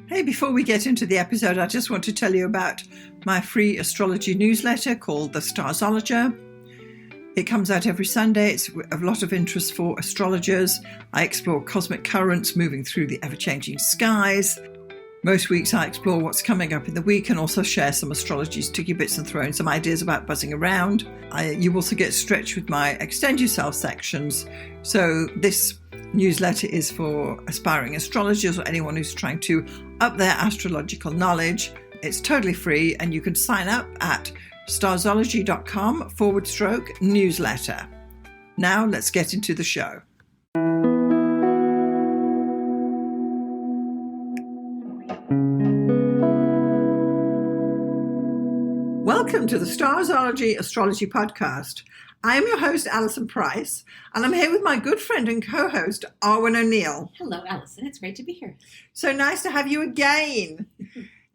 Hey, before we get into the episode, I just want to tell you about my free astrology newsletter called the Starzologer. It comes out every Sunday. It's of a lot of interest for astrologers. I explore cosmic currents moving through the ever-changing skies. Most weeks I explore what's coming up in the week and also share some astrology sticky bits and throw in some ideas about buzzing around. You also get stretched with my Extend Yourself sections. So this newsletter is for aspiring astrologers or anyone who's trying to up their astrological knowledge. It's totally free and you can sign up at starzology.com/newsletter. Now let's get into the show. Welcome to the Starzology Astrology Podcast. I am your host, Alison Price, and I'm here with my good friend and co-host, Arwynne O'Neill. Hello, Alison. It's great to be here. So nice to have you again.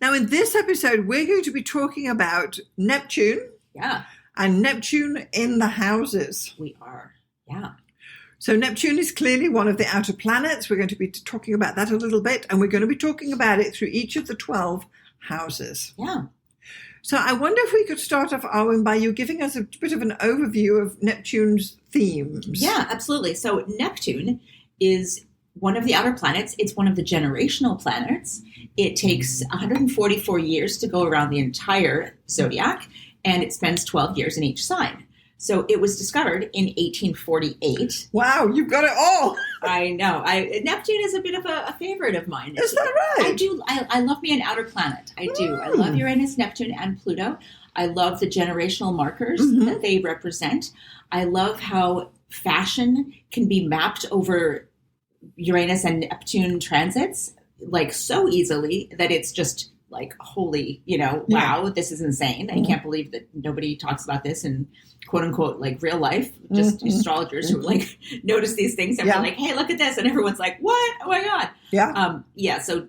Now, in this episode, we're going to be talking about Neptune. Yeah. And Neptune in the houses. We are. Yeah. So Neptune is clearly one of the outer planets. We're going to be talking about that a little bit, and we're going to be talking about it through each of the 12 houses. Yeah. So I wonder if we could start off, Arwynne, by you giving us a bit of an overview of Neptune's themes. Yeah, absolutely. So Neptune is one of the outer planets. It's one of the generational planets. It takes 144 years to go around the entire zodiac, and it spends 12 years in each sign. So it was discovered in 1848. Wow, you've got it all. I know. Neptune is a bit of a favorite of mine. Is that right? I do. I love me an outer planet. I do. I love Uranus, Neptune, and Pluto. I love the generational markers that they represent. I love how fashion can be mapped over Uranus and Neptune transits, like so easily that it's just like, holy, wow, this is insane. I can't believe that nobody talks about this in quote unquote, like real life, just astrologers who like notice these things and we're like, hey, look at this. And everyone's like, what? Oh my God. Yeah. So,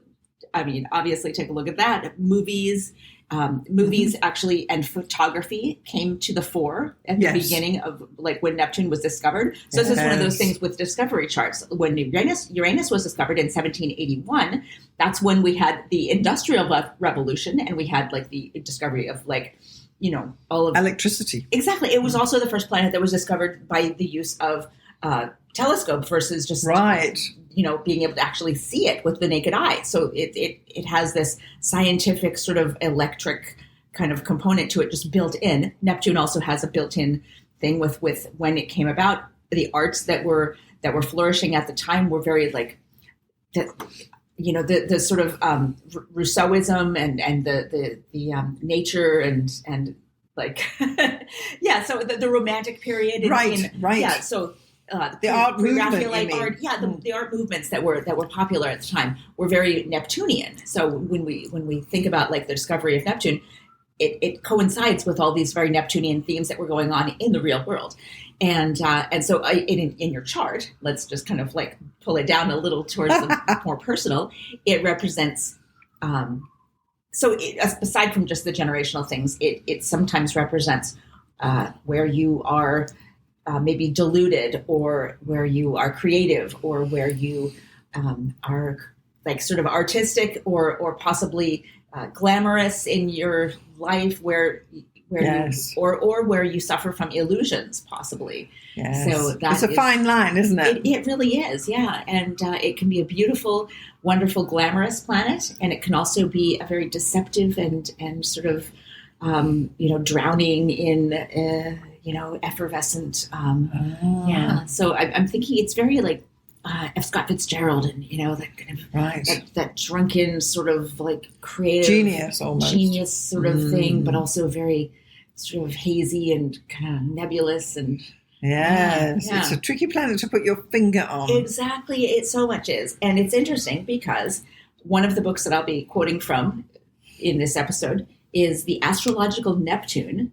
I mean, obviously take a look at that. Movies actually, and photography came to the fore at the beginning of like when Neptune was discovered. So this is one of those things with discovery charts. When Uranus was discovered in 1781, that's when we had the Industrial Revolution and we had like the discovery of like, all of electricity. Exactly. It was also the first planet that was discovered by the use of telescope versus just being able to actually see it with the naked eye. So it has this scientific sort of electric kind of component to it just built in. Neptune also has a built-in thing with when it came about. The arts that were flourishing at the time were very like the sort of Rousseauism and the nature and like so the romantic period right. Yeah, so the art movement, the art movements that were popular at the time were very Neptunian. So when we think about like the discovery of Neptune, it coincides with all these very Neptunian themes that were going on in the real world. And so in your chart, let's just kind of like pull it down a little towards the more personal. It represents, aside from just the generational things, it sometimes represents where you are maybe deluded, or where you are creative, or where you are like sort of artistic, or possibly glamorous in your life, where where you suffer from illusions, possibly. Yes. So it's a fine line, isn't it? It really is, yeah. And it can be a beautiful, wonderful, glamorous planet, and it can also be a very deceptive and sort of drowning in effervescent. So I'm thinking it's very like F. Scott Fitzgerald, and that kind of that drunken sort of like creative genius sort of thing, but also very sort of hazy and kind of nebulous and it's a tricky planet to put your finger on. Exactly, it so much is, and it's interesting because one of the books that I'll be quoting from in this episode is The Astrological Neptune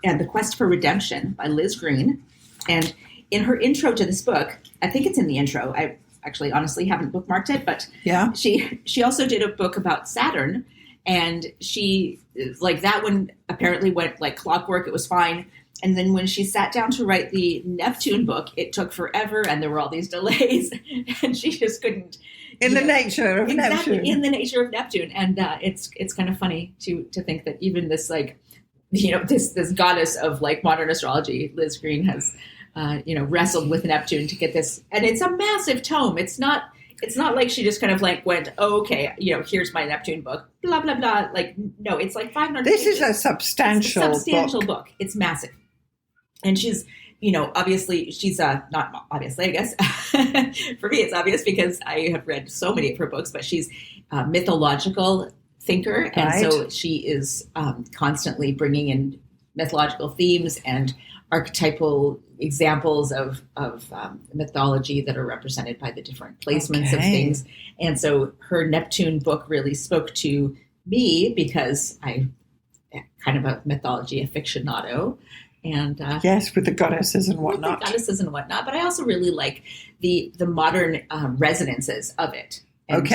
and the Quest for Redemption by Liz Green, and in her intro to this book, I think it's in the intro. I actually honestly haven't bookmarked it, but she also did a book about Saturn, and she like that one apparently went like clockwork. It was fine. And then when she sat down to write the Neptune book, it took forever, and there were all these delays, and she just couldn't. In the nature of Neptune. In the nature of Neptune, and it's kind of funny to think that even this this goddess of like modern astrology, Liz Green, has wrestled with Neptune to get this, and it's a massive tome. It's not like she just kind of like went, oh, okay, here's my Neptune book, blah blah blah. Like, no, it's like 500. This pages. is a substantial book. It's massive, and she's. Obviously, she's not obviously, I guess. For me, it's obvious because I have read so many of her books, but she's a mythological thinker. And right. So she is constantly bringing in mythological themes and archetypal examples of mythology that are represented by the different placements of things. And so her Neptune book really spoke to me because I'm kind of a mythology aficionado. And yes, with the goddesses and whatnot. But I also really like the modern resonances of it. And,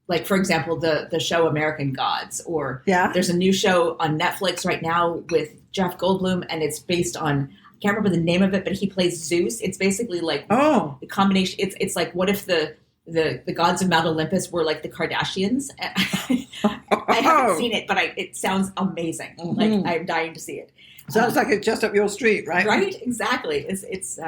like for example, the show American Gods, or there's a new show on Netflix right now with Jeff Goldblum, and it's based on, I can't remember the name of it, but he plays Zeus. It's basically like the combination. It's like, what if the gods of Mount Olympus were like the Kardashians? I haven't seen it, but it sounds amazing. Mm-hmm. Like, I'm dying to see it. Sounds like it's just up your street, right? Right, exactly. It's It's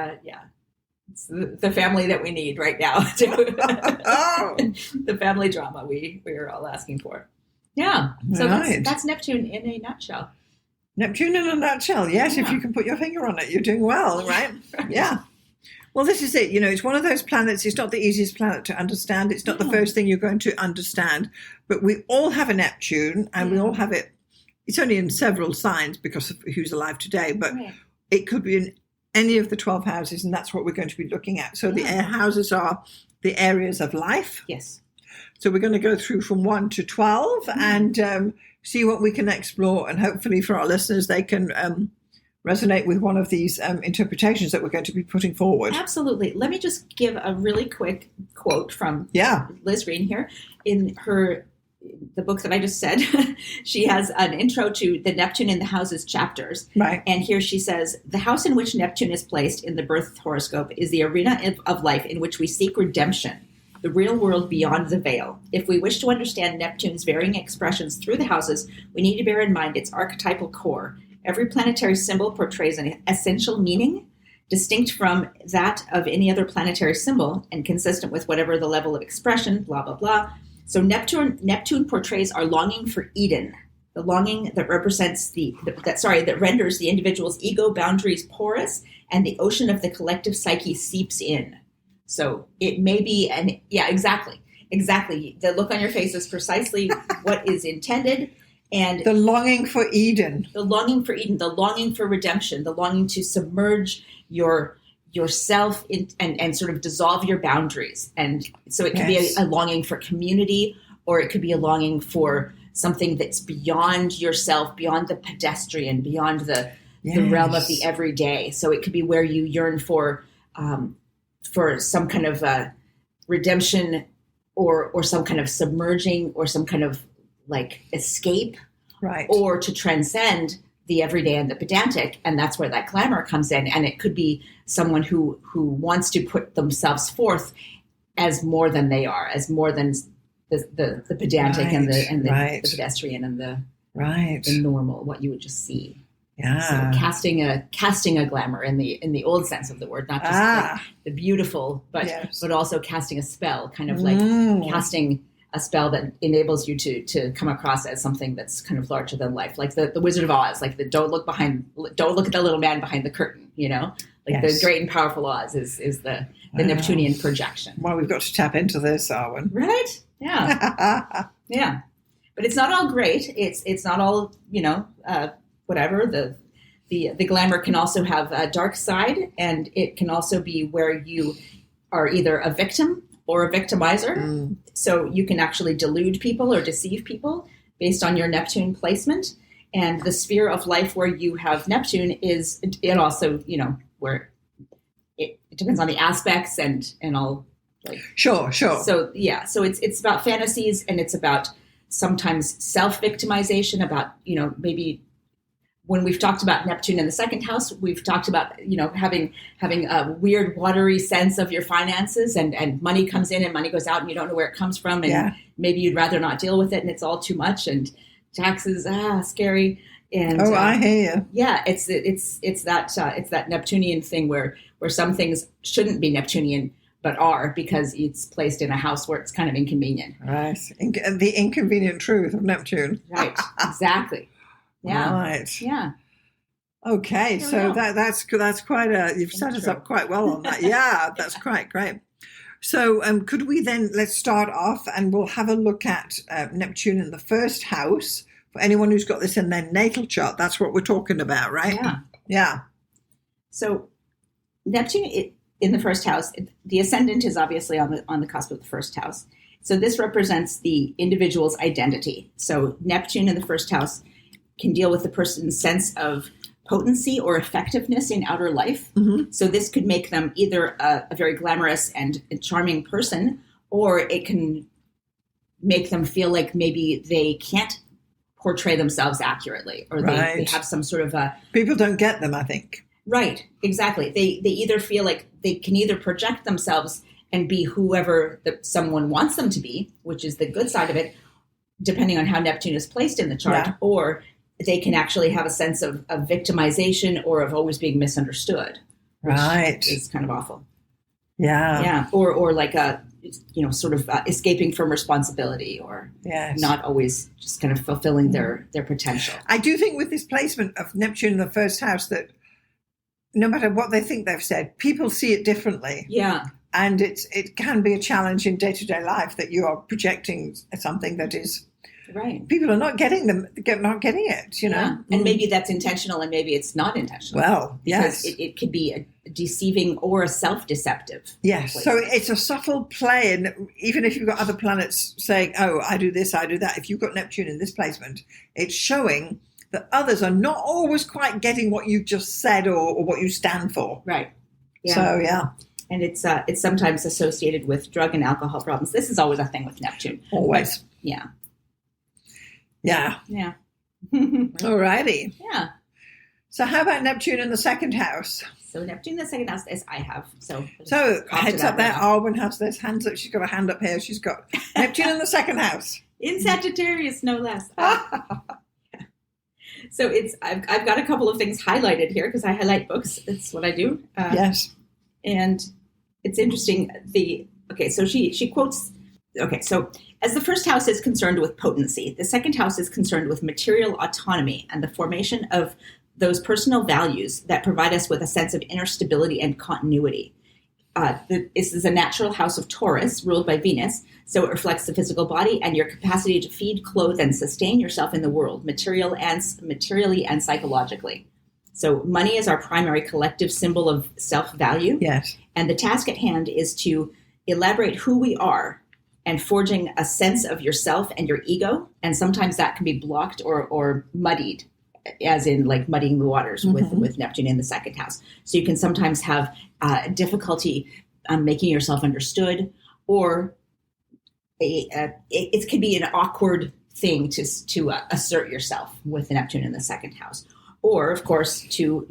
the family that we need right now. The family drama we are all asking for. Yeah. So that's Neptune in a nutshell. Neptune in a nutshell. Yes, if you can put your finger on it, you're doing well, right? Yeah. Well, this is it. It's one of those planets. It's not the easiest planet to understand. It's not the first thing you're going to understand. But we all have a Neptune, and we all have it. It's only in several signs because of who's alive today, but it could be in any of the 12 houses, and that's what we're going to be looking at. So the air houses are the areas of life. Yes. So we're going to go through from 1 to 12 and see what we can explore. And hopefully for our listeners, they can resonate with one of these interpretations that we're going to be putting forward. Absolutely. Let me just give a really quick quote from Liz Green here. In the book that I just said, she has an intro to the Neptune in the Houses chapters. Right. And here she says, the house in which Neptune is placed in the birth horoscope is the arena of life in which we seek redemption, the real world beyond the veil. If we wish to understand Neptune's varying expressions through the houses, we need to bear in mind its archetypal core. Every planetary symbol portrays an essential meaning, distinct from that of any other planetary symbol and consistent with whatever the level of expression, blah, blah, blah. So Neptune portrays our longing for Eden, the longing that represents that renders the individual's ego boundaries porous and the ocean of the collective psyche seeps in. So it may be, exactly. The look on your face is precisely what is intended. And the longing for Eden. The longing for Eden, the longing for redemption, the longing to submerge yourself in, and sort of dissolve your boundaries. And so it could be a longing for community, or it could be a longing for something that's beyond yourself, beyond the pedestrian, beyond the realm of the everyday. So it could be where you yearn for some kind of redemption or some kind of submerging or some kind of like escape, right? Or to transcend the everyday and the pedantic, and that's where that glamour comes in. And it could be someone who wants to put themselves forth as more than they are, as more than the pedantic and the pedestrian and the normal, what you would just see. Yeah. So casting a glamour in the old sense of the word, not just like the beautiful, but also casting a spell, kind of like casting a spell that enables you to come across as something that's kind of larger than life, like the Wizard of Oz, like the don't look at the little man behind the curtain, the great and powerful Oz is the Neptunian projection. Well, we've got to tap into this, Arwynne. Right? Yeah. Yeah. But it's not all great. It's not all, whatever. The glamour can also have a dark side, and it can also be where you are either a victim or a victimizer. So you can actually delude people or deceive people based on your Neptune placement. And the sphere of life where you have Neptune it also, where it depends on the aspects and all. Like, sure. So, so it's about fantasies, and it's about sometimes self-victimization, about, maybe when we've talked about Neptune in the second house, we've talked about, having a weird watery sense of your finances, and money comes in and money goes out and you don't know where it comes from. And maybe you'd rather not deal with it and it's all too much, and taxes, scary. And I hear you. Yeah, it's that Neptunian thing where some things shouldn't be Neptunian, but are, because it's placed in a house where it's kind of inconvenient. Right. The inconvenient truth of Neptune. Right. Exactly. Yeah. Right. Yeah. Okay. So that's quite you've set us up quite well on that. Yeah, that's quite great. So could we then, let's start off and we'll have a look at Neptune in the first house for anyone who's got this in their natal chart. That's what we're talking about, right? Yeah. Yeah. So Neptune in the first house, the ascendant is obviously on the cusp of the first house. So this represents the individual's identity. So Neptune in the first house can deal with the person's sense of potency or effectiveness in outer life. Mm-hmm. So this could make them either a very glamorous and charming person, or it can make them feel like maybe they can't portray themselves accurately, or they have some sort of a... People don't get them, I think. Right, exactly. They either feel like they can either project themselves and be whoever someone wants them to be, which is the good side of it, depending on how Neptune is placed in the chart, or they can actually have a sense of victimization or of always being misunderstood. Right. Is kind of awful. Yeah. Yeah. Or like sort of escaping from responsibility, or not always just kind of fulfilling their potential. I do think with this placement of Neptune in the first house that no matter what they think they've said, people see it differently. Yeah. And it can be a challenge in day-to-day life that you are projecting something that is... Right. People are not getting it, you know. Yeah. And maybe that's intentional and maybe it's not intentional. Well, yes. Because it could be a deceiving or a self-deceptive. Yes. place. So it's a subtle play. And even if you've got other planets saying, oh, I do this, I do that. If you've got Neptune in this placement, it's showing that others are not always quite getting what you've just said or what you stand for. Right. Yeah. So, yeah. And it's sometimes associated with drug and alcohol problems. This is always a thing with Neptune. Always. But, yeah. Yeah. Yeah. All righty. Yeah. So how about Neptune in the second house? So Neptune in the second house is I have. So heads up there. Arwynne has this. Hands up. She's got a hand up here. She's got Neptune in the second house. In Sagittarius, no less. So I've got a couple of things highlighted here because I highlight books. It's what I do. Yes. And it's interesting. So she quotes. Okay, so as the first house is concerned with potency, the second house is concerned with material autonomy and the formation of those personal values that provide us with a sense of inner stability and continuity. This is a natural house of Taurus, ruled by Venus, so it reflects the physical body and your capacity to feed, clothe, and sustain yourself in the world, materially and psychologically. So money is our primary collective symbol of self-value. Yes. And the task at hand is to elaborate who we are and forging a sense of yourself and your ego. And sometimes that can be blocked or muddied, as in like muddying the waters with Neptune in the second house. So you can sometimes have difficulty making yourself understood, or it could be an awkward thing to assert yourself with Neptune in the second house. Or, of course, to,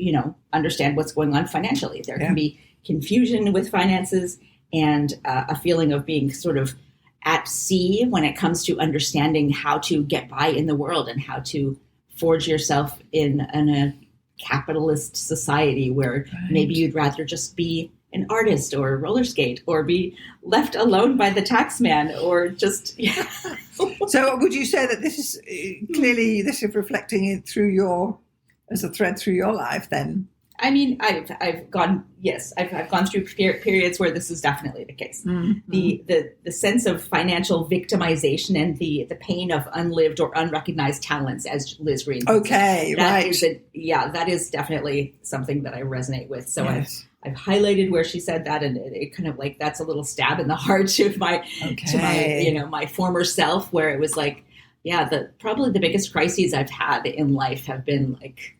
understand what's going on financially. There can be confusion with finances and a feeling of being sort of at sea when it comes to understanding how to get by in the world and how to forge yourself in a capitalist society where maybe you'd rather just be an artist or roller skate or be left alone by the taxman or just... So would you say that this is clearly reflecting it as a thread through your life then? I mean, I've gone through periods where this is definitely the case. Mm-hmm. The sense of financial victimization and the pain of unlived or unrecognized talents, as Liz Green said. Okay, right. That is definitely something that I resonate with. So yes. I've highlighted where she said that, and it kind of like that's a little stab in the heart to my my former self, where it was like, probably the biggest crises I've had in life have been like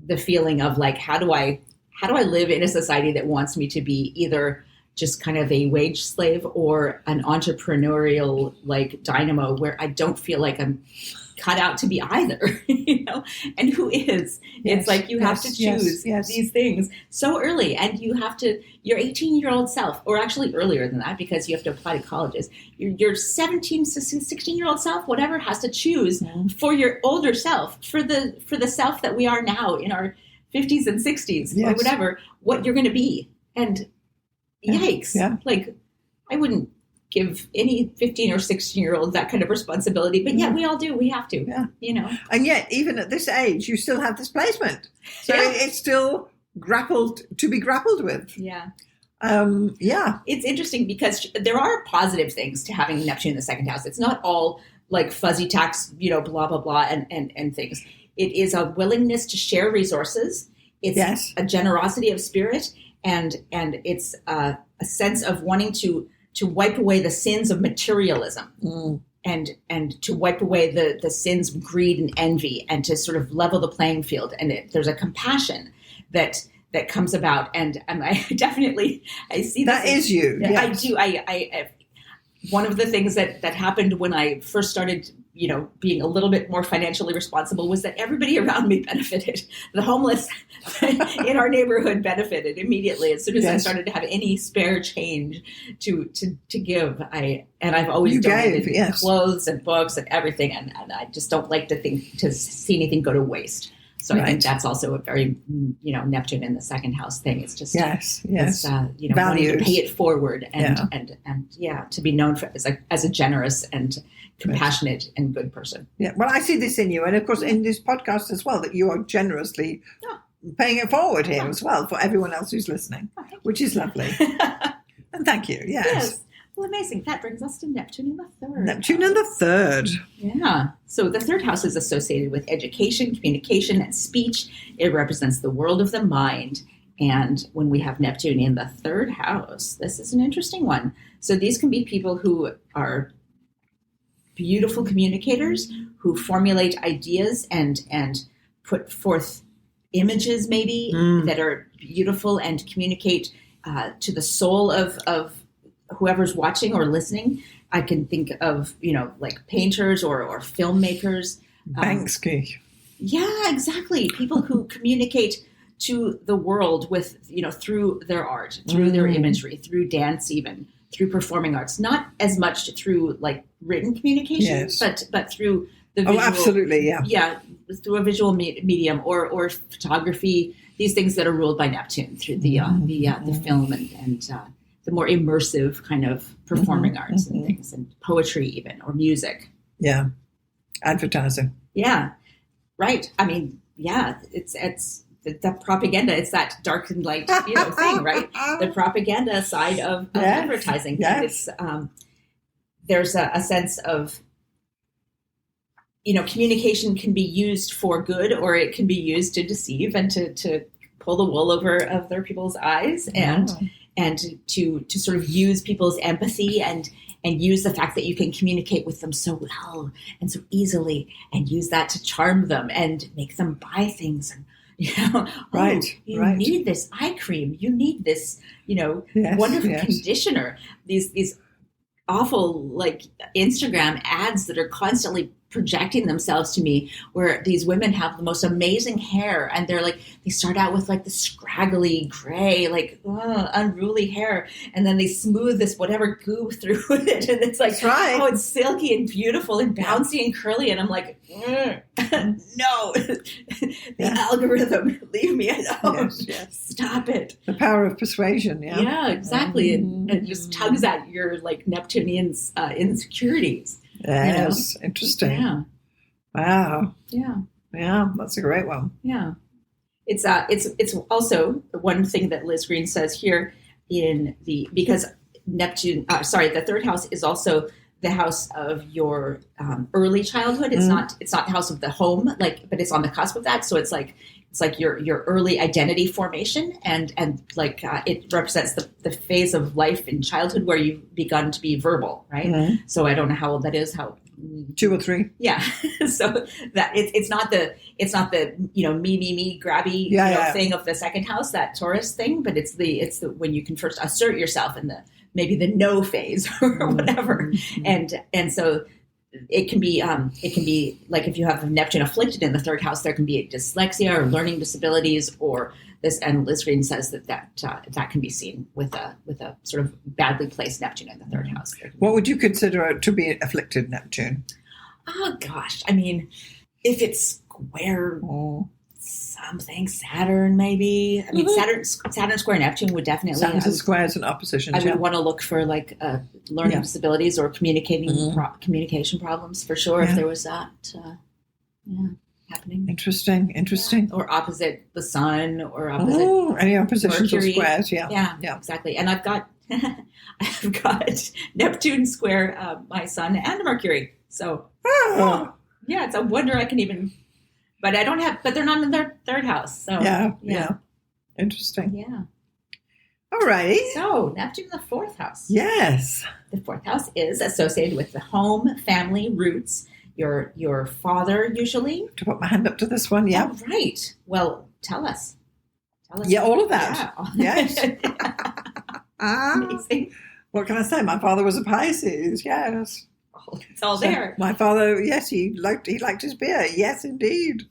the feeling of like, how do I live in a society that wants me to be either just kind of a wage slave or an entrepreneurial like dynamo where I don't feel like I'm cut out to be either, and who is. Yes, it's like you have to choose these things so early, and you have to, your 18-year-old self, or actually earlier than that, because you have to apply to colleges, your 17, 16-year-old self, whatever, has to choose for your older self, for the self that we are now in our 50s and 60s or whatever, what you're going to be. And yikes, like I wouldn't give any 15 or 16-year-old that kind of responsibility, but we all do. We have to, And yet, even at this age, you still have this placement, so it's still to be grappled with. It's interesting because there are positive things to having Neptune in the second house. It's not all like fuzzy tax, blah blah blah, and things. It is a willingness to share resources. It's a generosity of spirit, and it's a sense of wanting to wipe away the sins of materialism and to wipe away the sins of greed and envy, and to sort of level the playing field. And there's a compassion that comes about. And I definitely, I see that is you. I do. I one of the things that happened when I first started, being a little bit more financially responsible, was that everybody around me benefited. The homeless in our neighborhood benefited immediately as soon as I started to have any spare change to give. I've always donated clothes and books and everything, and I just don't like to see anything go to waste. So I think that's also a very, Neptune in the second house thing. It's just, it's, wanting to pay it forward and to be known as a generous and compassionate and good person. Yeah. Well, I see this in you. And of course, in this podcast as well, that you are generously paying it forward here as well for everyone else who's listening, which is lovely. And thank you. Yes. Well, amazing. That brings us to Neptune in the third. Neptune in the third. Yeah. So the third house is associated with education, communication, and speech. It represents the world of the mind. And when we have Neptune in the third house, this is an interesting one. So these can be people who are beautiful communicators, who formulate ideas and put forth images maybe that are beautiful and communicate to the soul of whoever's watching or listening. I can think of, like painters or filmmakers. Banksy. Yeah, exactly. People who communicate to the world with, through their art, through their imagery, through dance, even through performing arts, not as much through like written communication, but through the visual. Oh, absolutely. Yeah. Yeah. Through a visual medium or photography, these things that are ruled by Neptune, through the film and the more immersive kind of performing arts and things, and poetry even, or music. Yeah. Advertising. Yeah. Right. I mean, it's the propaganda. It's that dark and light, thing, right? The propaganda side of advertising. Yes. It's, there's a sense of, communication can be used for good, or it can be used to deceive and to pull the wool over other people's eyes, and to sort of use people's empathy and use the fact that you can communicate with them so well and so easily, and use that to charm them and make them buy things. And, you need this eye cream. You need this, wonderful conditioner. These awful like Instagram ads that are constantly projecting themselves to me, where these women have the most amazing hair, and they start out with like the scraggly gray, like unruly hair, and then they smooth this whatever goo through it, and it's like, oh, it's silky and beautiful and bouncy and curly, and I'm like, no, the algorithm, leave me alone. Stop it. The power of persuasion. Yeah, exactly. And it just tugs at your like Neptunian insecurities. Yes, interesting. Yeah. Wow. Yeah. Yeah, that's a great one. Yeah. It's also one thing that Liz Green says here because Neptune, the third house is also the house of your early childhood. It's not the house of the home, but it's on the cusp of that. So it's like your early identity formation, and it represents the phase of life in childhood where you've begun to be verbal, right? Mm-hmm. So I don't know how old that is. 2 or 3. Yeah. So that it's not the me grabby thing of the second house, that Taurus thing, but it's the when you can first assert yourself in maybe the no phase or whatever, and so it can be like if you have Neptune afflicted in the third house, there can be dyslexia or learning disabilities or this. And Liz Green says that can be seen with a sort of badly placed Neptune in the third house. What would you consider to be afflicted Neptune? Oh gosh, I mean, if it's square something, Saturn maybe. I mean, Saturn square Neptune would definitely. Saturn squares and oppositions. I would want to look for like learning disabilities or communication problems for sure. If there was that, happening. Interesting. Or opposite the sun, or opposite any oppositions Mercury. Or squares. Yeah, exactly. And I've got Neptune square my sun and Mercury. So it's a wonder I can even. But I don't have. But they're not in their third house. So yeah. Interesting. Yeah. All righty. So Neptune in the fourth house. Yes. The fourth house is associated with the home, family, roots. Your father usually. To put my hand up to this one. Yeah. Oh, right. Well, tell us. Yeah, all of that. Yeah. Yes. Amazing. What can I say? My father was a Pisces. Yes. It's all there. My father, yes, he liked his beer. Yes, indeed.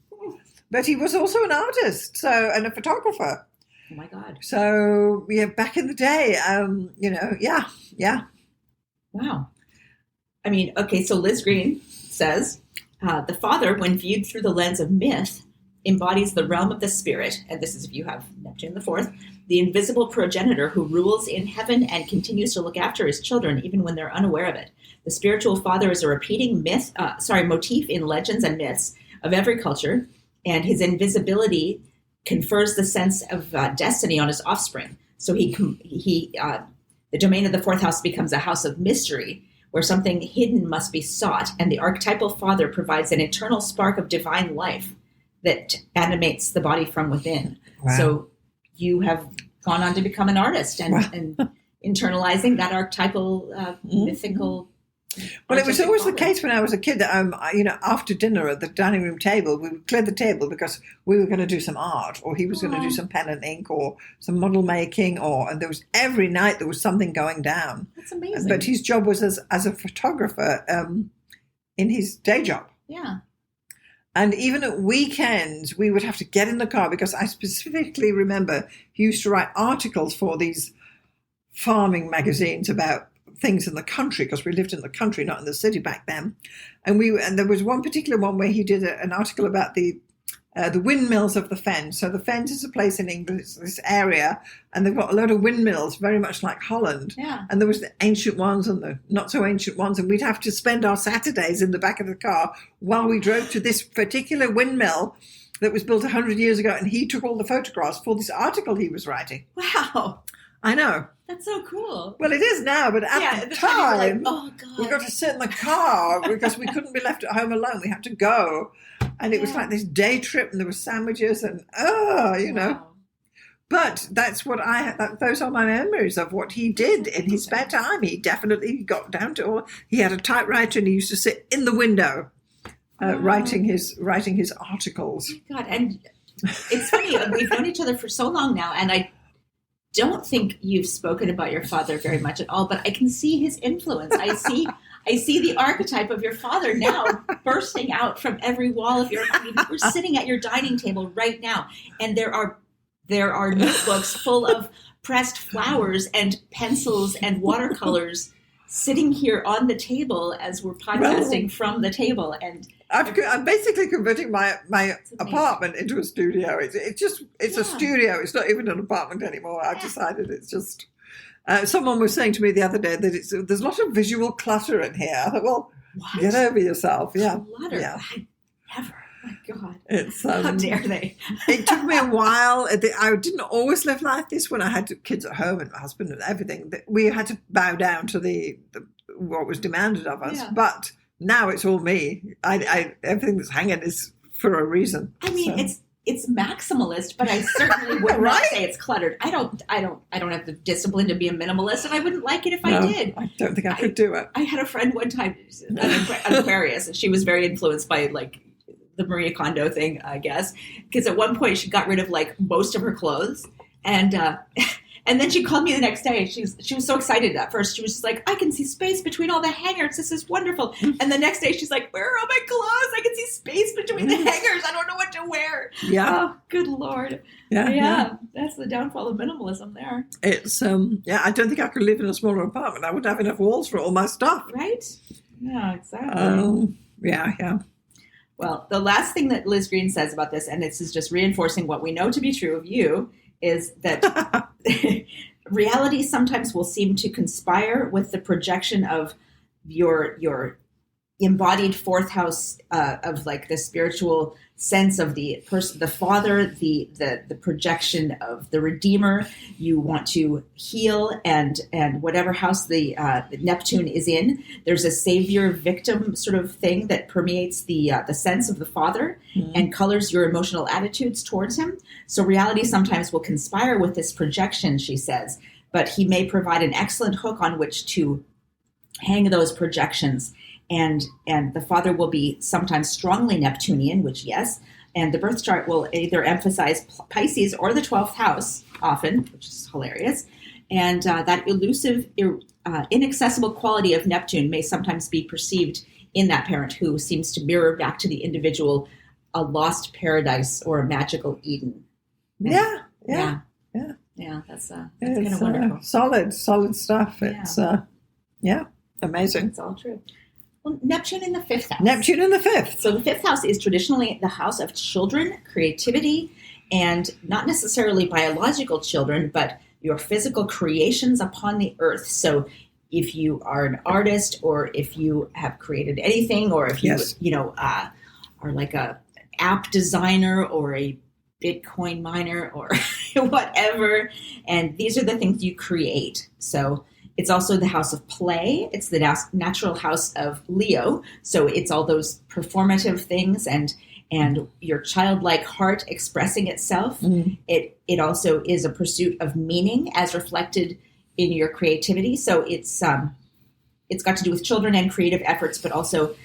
But he was also an artist, and a photographer. Oh my God. So back in the day, yeah. Wow. I mean, okay. So Liz Green says the father, when viewed through the lens of myth, embodies the realm of the spirit, and this is if you have Neptune in the fourth, the invisible progenitor who rules in heaven and continues to look after his children even when they're unaware of it. The spiritual father is a repeating motif in legends and myths of every culture, and his invisibility confers the sense of destiny on his offspring. So the domain of the fourth house becomes a house of mystery, where something hidden must be sought, and the archetypal father provides an eternal spark of divine life that animates the body from within. Wow. So you have gone on to become an artist and internalizing that archetypal, mythical. Well, it was always the case when I was a kid that, after dinner at the dining room table, we would clear the table because we were going to do some art, or he was going to do some pen and ink, or some model making, and there was every night there was something going down. That's amazing. But his job was as a photographer in his day job. Yeah. And even at weekends, we would have to get in the car because I specifically remember he used to write articles for these farming magazines about things in the country, because we lived in the country, not in the city back then. And there was one particular one where he did an article about the windmills of the Fens. So the Fens is a place in England, it's this area, and they've got a load of windmills, very much like Holland. Yeah. And there was the ancient ones and the not so ancient ones, and we'd have to spend our Saturdays in the back of the car while we drove to this particular windmill that was built 100 years ago, and he took all the photographs for this article he was writing. Wow. I know. That's so cool. Well, it is now, but at the time, oh God, we got to sit in the car because we couldn't be left at home alone. We had to go. And it was like this day trip, and there were sandwiches and, Wow. But that's what those are my memories of what he did in his spare time. He definitely got down to he had a typewriter, and he used to sit in the window writing his articles. God, and it's funny, we've known each other for so long now, and I don't think you've spoken about your father very much at all, but I can see his influence. I see the archetype of your father now bursting out from every wall of we're sitting at your dining table right now, and there are notebooks full of pressed flowers and pencils and watercolors sitting here on the table as we're podcasting from the table. And I'm basically converting my apartment into a studio. It's a studio. It's not even an apartment anymore. I've decided it's just. Someone was saying to me the other day that there's a lot of visual clutter in here. I thought, well, what? Get over yourself. Yeah, clutter. Yeah. I never. Oh my God. It's how dare they? It took me a while. I didn't always live like this when I had kids at home and a husband and everything. We had to bow down to the what was demanded of us. Yeah. But now it's all me. Everything that's hanging is for a reason. I mean, it's maximalist, but I certainly would not say it's cluttered. I don't have the discipline to be a minimalist, and I wouldn't like it if I did. I don't think I could do it. I had a friend one time, an Aquarius, and she was very influenced by the Marie Kondo thing, I guess, because at one point she got rid of most of her clothes, and And then she called me the next day. She was so excited at first. She was just like, I can see space between all the hangers. This is wonderful. And the next day she's like, where are all my clothes? I can see space between the hangers. I don't know what to wear. Yeah. Oh, good Lord. Yeah. That's the downfall of minimalism there. It's, I don't think I could live in a smaller apartment. I wouldn't have enough walls for all my stuff. Right? Yeah, exactly. Yeah. Well, the last thing that Liz Green says about this, and this is just reinforcing what we know to be true of you, is that reality sometimes will seem to conspire with the projection of your embodied fourth house of like the spiritual sense of the person, the father, the projection of the redeemer. You want to heal, and whatever house the Neptune is in, there's a savior victim sort of thing that permeates the sense of the father and colors your emotional attitudes towards him. So reality sometimes will conspire with this projection, she says, but he may provide an excellent hook on which to hang those projections. And the father will be sometimes strongly Neptunian, which yes, and the birth chart will either emphasize Pisces or the 12th house often, which is hilarious. And that elusive, inaccessible quality of Neptune may sometimes be perceived in that parent who seems to mirror back to the individual a lost paradise or a magical Eden. Yeah. That's kind of wonderful. Solid stuff. It's amazing. It's all true. Well, Neptune in the fifth house. Neptune in the fifth. So the fifth house is traditionally the house of children, creativity, and not necessarily biological children, but your physical creations upon the earth. So if you are an artist, or if you have created anything, or if you are like a app designer or a Bitcoin miner or whatever, and these are the things you create. So it's also the house of play. It's the natural house of Leo. So it's all those performative things and your childlike heart expressing itself. It also is a pursuit of meaning as reflected in your creativity. So it's got to do with children and creative efforts, but also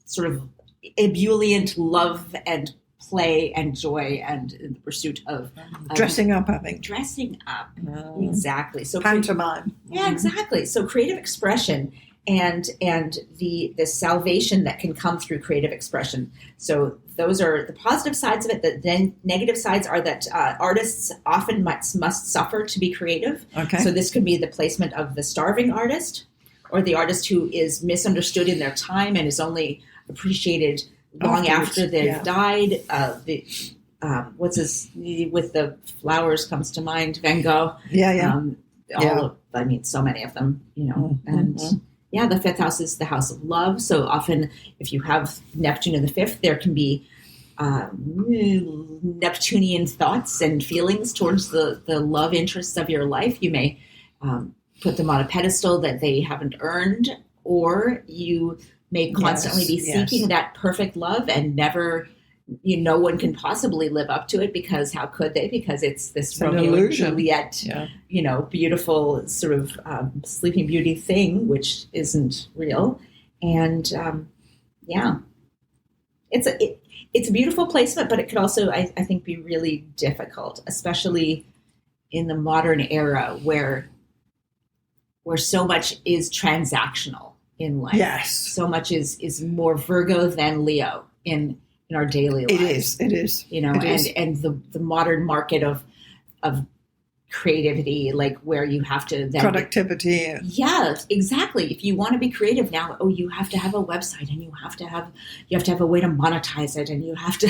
sort of ebullient love and play and joy and the pursuit of dressing up, I think. Dressing up. Exactly. So pantomime. Yeah, exactly. So creative expression and the salvation that can come through creative expression. So those are the positive sides of it. The then negative sides are that artists often must suffer to be creative. Okay. So this could be the placement of the starving artist, or the artist who is misunderstood in their time and is only appreciated long after they've died. What's his, with the flowers comes to mind, Van Gogh. So many of them, the fifth house is the house of love. So often if you have Neptune in the fifth, there can be Neptunian thoughts and feelings towards the love interests of your life. You may put them on a pedestal that they haven't earned, or you may constantly be seeking that perfect love and never, no one can possibly live up to it, because how could they? Because it's this Romeo and Juliet, beautiful sort of Sleeping Beauty thing, which isn't real. And it's a beautiful placement, but it could also, I think, be really difficult, especially in the modern era where so much is transactional in life. Yes. So much is more Virgo than Leo in our daily lives. It is. And the modern market of creativity, like where you have to then productivity. Yeah, exactly. If you want to be creative now, you have to have a website, and you have to have a way to monetize it, and you have to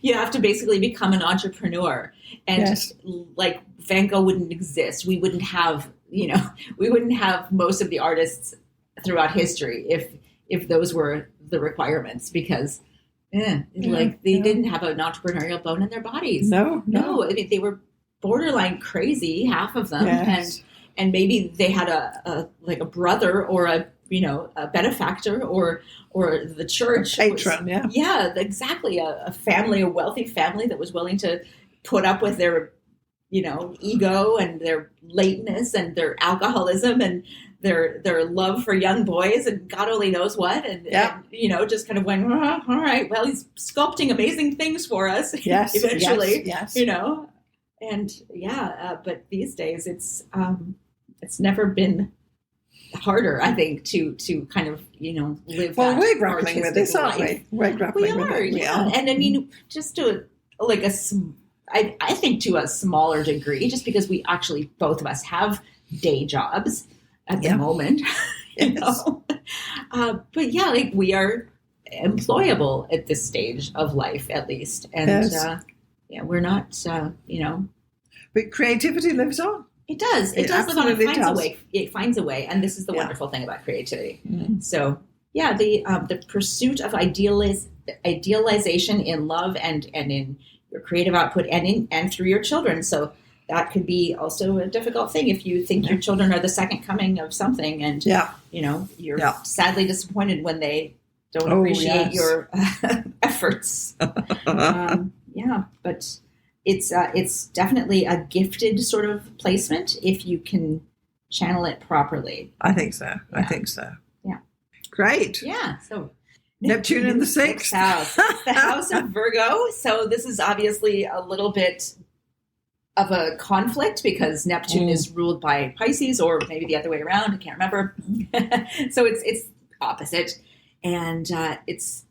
you have to basically become an entrepreneur. And like Van Gogh wouldn't exist. We wouldn't have most of the artists throughout history if those were the requirements, because they didn't have an entrepreneurial bone in their bodies. No. I mean, they were borderline crazy, half of them, and maybe they had a brother or a benefactor or the church patron. Exactly, a family, a wealthy family that was willing to put up with their ego and their lateness and their alcoholism and their love for young boys and God only knows what, and just kind of went, all right, well, he's sculpting amazing things for us. Eventually, And but these days it's never been harder, I think, to kind of, live. Well, we're grappling with this, aren't we? We're grappling with it. We are. And I mean, just to I think to a smaller degree, just because we actually, both of us have day jobs at the moment, but we are employable at this stage of life, at least. And we're not, But creativity lives on. It does. It does live on. It finds a way. It finds a way. And this is the wonderful thing about creativity. Mm-hmm. So, the pursuit of idealization in love and in your creative output and through your children. So that could be also a difficult thing if you think your children are the second coming of something, and you're sadly disappointed when they don't appreciate your efforts. But it's definitely a gifted sort of placement if you can channel it properly. I think so. Yeah. Great. Yeah. So Neptune in the sixth house. It's the house of Virgo. So this is obviously a little bit of a conflict because Neptune is ruled by Pisces, or maybe the other way around. I can't remember. So it's opposite. And it's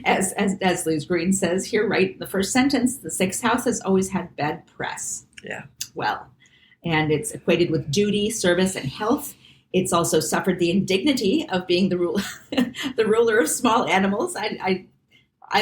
as Liz Green says here, right in the first sentence, the sixth house has always had bad press. Yeah. Well, and it's equated with duty, service, and health. It's also suffered the indignity of being the ruler of small animals. I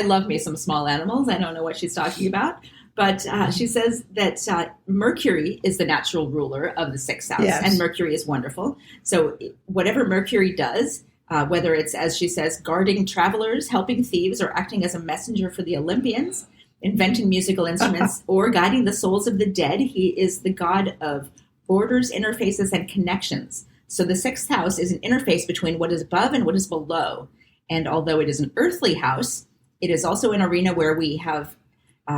love me some small animals. I don't know what she's talking about. But she says that Mercury is the natural ruler of the sixth house, and Mercury is wonderful. So whatever Mercury does, whether it's, as she says, guarding travelers, helping thieves, or acting as a messenger for the Olympians, inventing musical instruments, or guiding the souls of the dead, he is the god of borders, interfaces, and connections. So the sixth house is an interface between what is above and what is below. And although it is an earthly house, it is also an arena where we have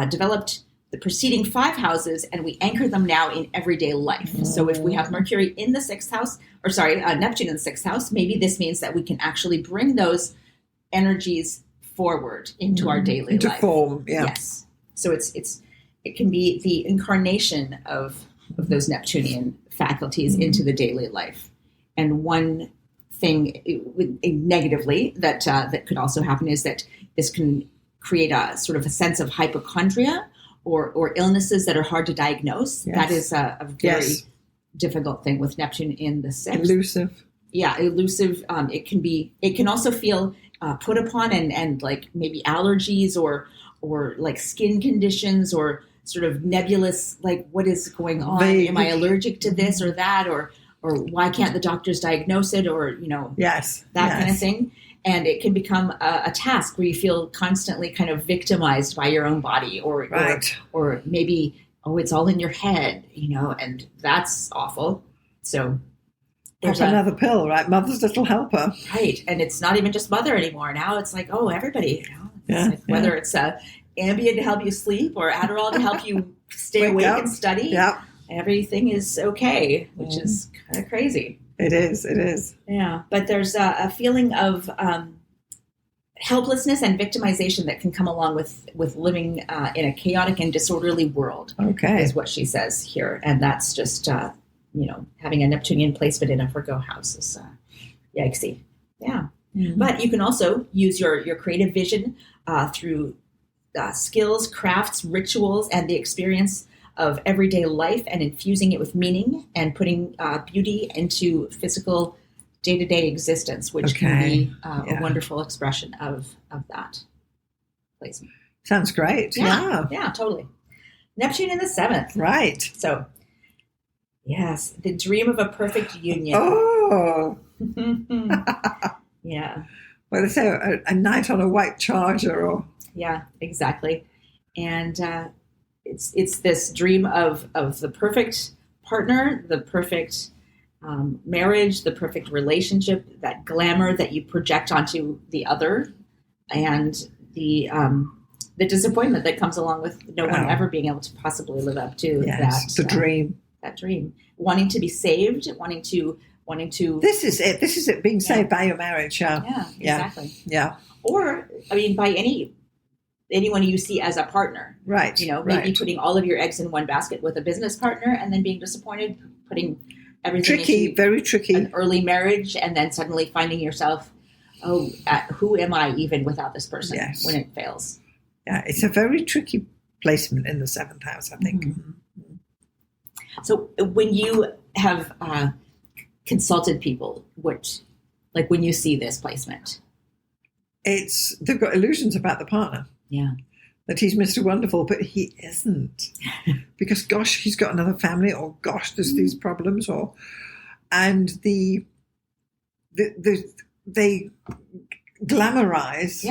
developed the preceding 5 houses, and we anchor them now in everyday life. So if we have Mercury in the sixth house, Neptune in the sixth house, maybe this means that we can actually bring those energies forward into our daily life. Into form, Yes. So it can be the incarnation of those Neptunian faculties into the daily life. And one thing negatively that could also happen is that this can create a sort of a sense of hypochondria or illnesses that are hard to diagnose. Yes. That is a very difficult thing with Neptune in the sixth. Elusive. Yeah, elusive. It can also feel put upon and like maybe allergies or like skin conditions or sort of nebulous, like what is going on? Vague. Am I allergic to this or that? Or why can't the doctors diagnose it? Or, that kind of thing. And it can become a task where you feel constantly kind of victimized by your own body or maybe, it's all in your head, and that's awful. So there's another pill, right? Mother's little helper. Right. And it's not even just mother anymore. Now it's like, everybody, whether it's Ambien to help you sleep or Adderall to help you stay awake and study. Yeah. Everything is okay, which is kind of crazy. It is. Yeah, but there's a feeling of helplessness and victimization that can come along with living in a chaotic and disorderly world. Okay, is what she says here, and that's just having a Neptunian placement in a Virgo house is yikesy. Yeah, but you can also use your creative vision through skills, crafts, rituals, and the experience of everyday life and infusing it with meaning and putting beauty into physical day-to-day existence, which can be a wonderful expression of that placement. Sounds great. Yeah, totally. Neptune in the 7th. Right. So, yes, the dream of a perfect union. Oh. Yeah. Well, they say a night on a white charger or... Yeah, exactly. And it's this dream of the perfect partner, the perfect marriage, the perfect relationship, that glamour that you project onto the other, and the disappointment that comes along with no one ever being able to possibly live up to the dream. That dream, wanting to be saved, wanting to. This is it. This is it. Being saved by your marriage. Yeah, exactly. Yeah. Or by any anyone you see as a partner. Right. Maybe putting all of your eggs in one basket with a business partner and then being disappointed, putting everything into very tricky. An early marriage, and then suddenly finding yourself, who am I even without this person when it fails? Yeah, it's a very tricky placement in the 7th house, I think. Mm-hmm. So when you have consulted people, when you see this placement? They've got illusions about the partner. Yeah. That he's Mr. Wonderful, but he isn't. Because, gosh, he's got another family, or gosh, there's these problems, and they glamorize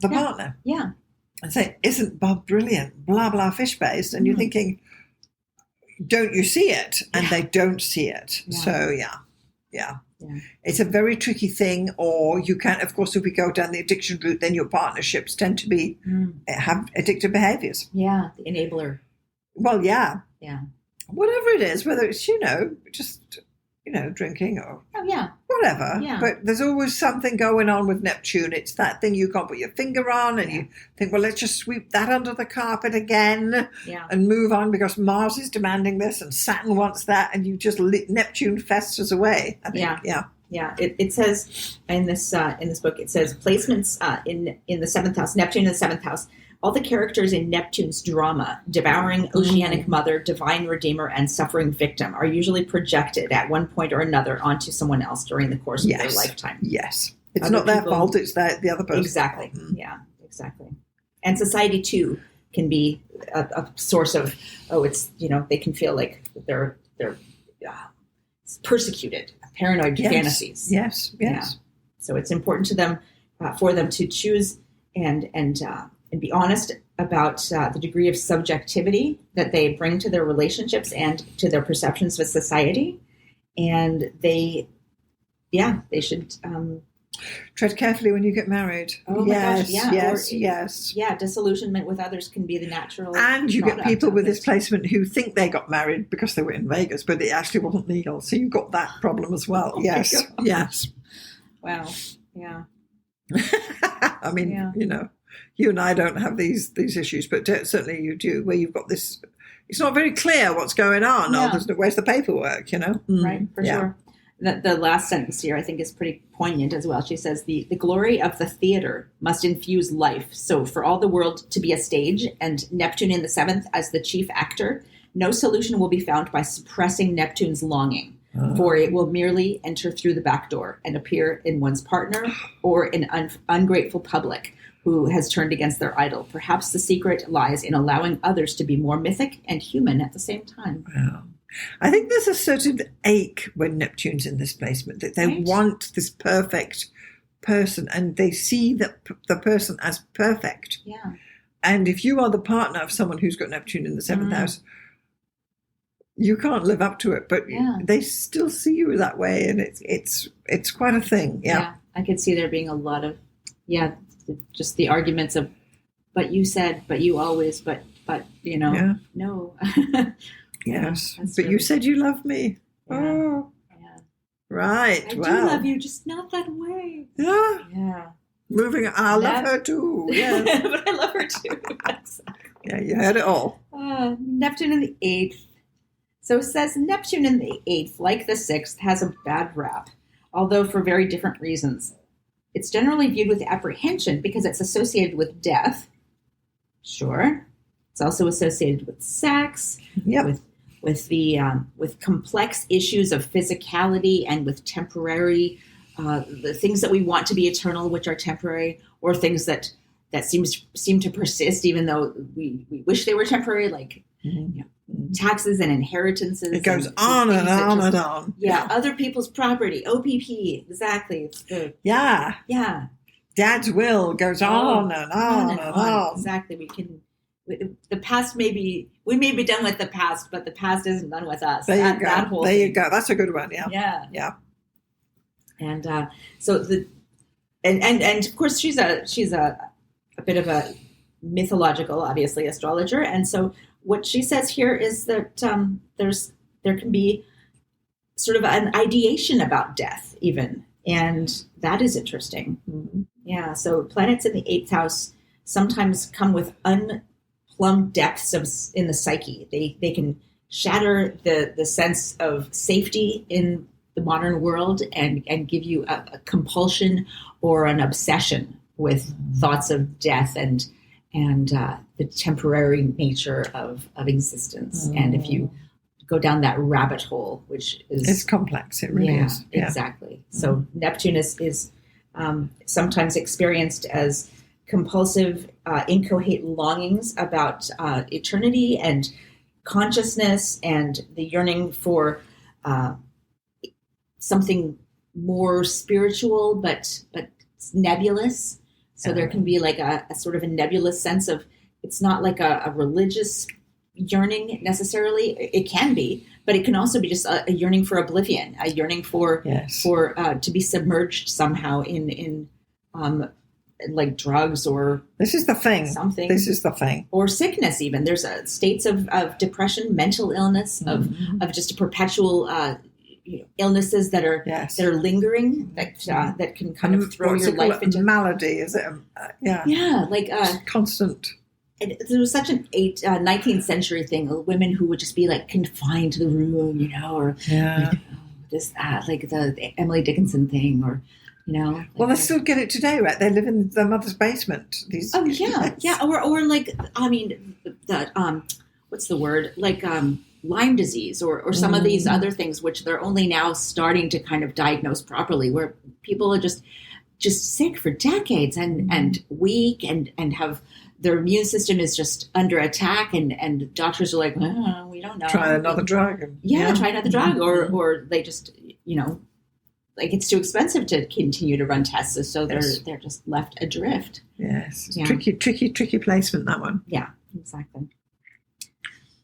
the partner. Yeah. And say, isn't Bob brilliant? Blah, blah, fish-based. And you're thinking, don't you see it? And they don't see it. Yeah. So, yeah. It's a very tricky thing. Or you can, of course, if we go down the addiction route, then your partnerships tend to have addictive behaviors. Yeah, the enabler. Well, yeah. Yeah. Whatever it is, whether it's, just, drinking or whatever. Yeah. But there's always something going on with Neptune. It's that thing you can't put your finger on, and you think, well, let's just sweep that under the carpet again and move on because Mars is demanding this and Saturn wants that, and you just Neptune festers away. I think. Yeah. It says in this book, it says placements in the 7th house, Neptune in the 7th house. All the characters in Neptune's drama, devouring oceanic mother, divine redeemer, and suffering victim, are usually projected at one point or another onto someone else during the course of their lifetime. Yes. It's not their fault, it's the other person. Exactly. Mm-hmm. Yeah, exactly. And society, too, can be a source of, they can feel like they're persecuted, paranoid fantasies. Yes. Yeah. So it's important to them, for them to choose and be honest about the degree of subjectivity that they bring to their relationships and to their perceptions of society. And they should tread carefully when you get married. Oh my gosh, yes. Yeah, disillusionment with others can be the natural. And you get people with this placement who think they got married because they were in Vegas, but it actually wasn't legal. So you've got that problem as well. Yes. Wow. Yeah. I mean, you and I don't have these issues, but certainly you do, where you've got this. It's not very clear what's going on. Yeah. Where's the paperwork? Right, for sure. The last sentence here, I think, is pretty poignant as well. She says, the glory of the theater must infuse life. So for all the world to be a stage and Neptune in the 7th as the chief actor, no solution will be found by suppressing Neptune's longing. For it will merely enter through the back door and appear in one's partner or an ungrateful public who has turned against their idol. Perhaps the secret lies in allowing others to be more mythic and human at the same time. Wow. I think there's a certain ache when Neptune's in this placement, that they want this perfect person and they see the person as perfect. Yeah. And if you are the partner of someone who's got Neptune in the 7th house, you can't live up to it, but they still see you that way, and it's quite a thing. Yeah, I could see there being a lot of just the arguments of, but you said, but you always, but no. Yes, but you said you love me. Yeah. Oh, yeah. Right. I do love you, just not that way. Yeah. Moving on. I love her too. Yeah, but I love her too. Yeah, you heard it all. Neptune in the 8th. So it says Neptune in the 8th, like the 6th, has a bad rap, although for very different reasons. It's generally viewed with apprehension because it's associated with death. Sure. It's also associated with sex, with complex issues of physicality and with temporary, the things that we want to be eternal, which are temporary, or things that seem to persist, even though we wish they were temporary, like taxes and inheritances. It goes on and on and on. Yeah, other people's property, OPP, exactly. It's good. Yeah. Dad's will goes on and on and on. Exactly. The past we may be done with the past, but the past isn't done with us. There you go. That's a good one. Yeah. And so and of course she's a bit of a mythological, obviously, astrologer, and so what she says here is that there can be sort of an ideation about death, even, and that is interesting. Mm-hmm. Yeah. So planets in the 8th house sometimes come with unplumbed depths in the psyche. They can shatter the sense of safety in the modern world and give you a compulsion or an obsession with thoughts of death and the temporary nature of existence. And if you go down that rabbit hole, which is... It's complex, it really is. Yeah, exactly. So Neptune is sometimes experienced as compulsive, incoherent longings about eternity and consciousness and the yearning for something more spiritual, but nebulous. So there can be like a sort of a nebulous sense of, it's not like a religious yearning necessarily. It can be, but it can also be just a yearning for oblivion, a yearning for to be submerged somehow in like drugs or this is the thing. Something. This is the thing. Or sickness even. There's states of depression, mental illness, of just a perpetual illnesses that are lingering, that can kind of throw your life into malady. Is it? Like constant. There was such an 19th century thing. Women who would just be like confined to the room, or just like the Emily Dickinson thing, or like well, they still get it today, right? They live in their mother's basement. These or like the what's the word, like Lyme disease or some of these other things, which they're only now starting to kind of diagnose properly, where people are just sick for decades and weak and have their immune system is just under attack, and doctors are like, we don't know. Try another drug. Try another drug, or they just like it's too expensive to continue to run tests, so they're just left adrift. Yes, tricky placement, that one. Yeah, exactly.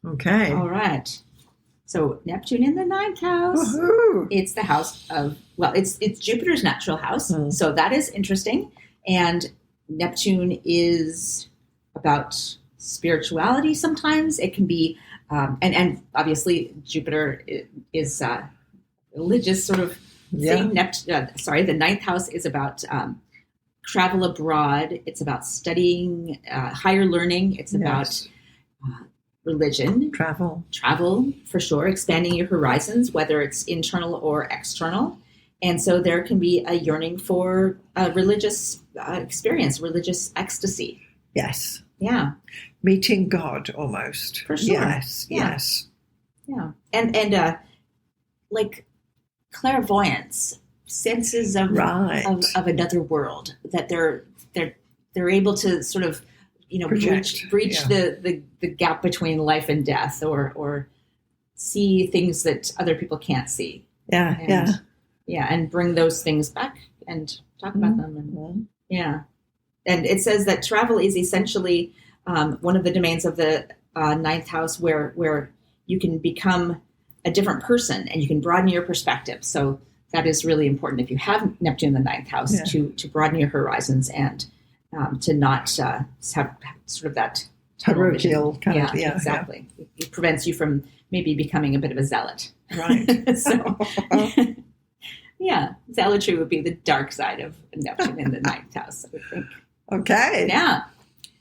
Okay. All right. So Neptune in the 9th house. Woohoo! It's the house of, it's Jupiter's natural house. So that is interesting. And Neptune is about spirituality sometimes. It can be, and obviously Jupiter is religious sort of thing. The 9th house is about travel abroad. It's about studying, higher learning. It's about religion, travel for sure, expanding your horizons, whether it's internal or external. And so there can be a yearning for a religious experience, religious ecstasy. Yes. Yeah. Meeting God almost. For sure. Yes. Yeah. Yes. Yeah. And like clairvoyance, senses of another world, that they're able to sort of breach the gap between life and death, or see things that other people can't see. And bring those things back and talk about them. And it says that travel is essentially one of the domains of the 9th house, where you can become a different person and you can broaden your perspective. So that is really important if you have Neptune in the 9th house, to broaden your horizons and to not have sort of that parochial kind of. Yeah, exactly. It prevents you from maybe becoming a bit of a zealot. Right. So, zealotry would be the dark side of Neptune in the 9th house, I would think. Okay. Yeah.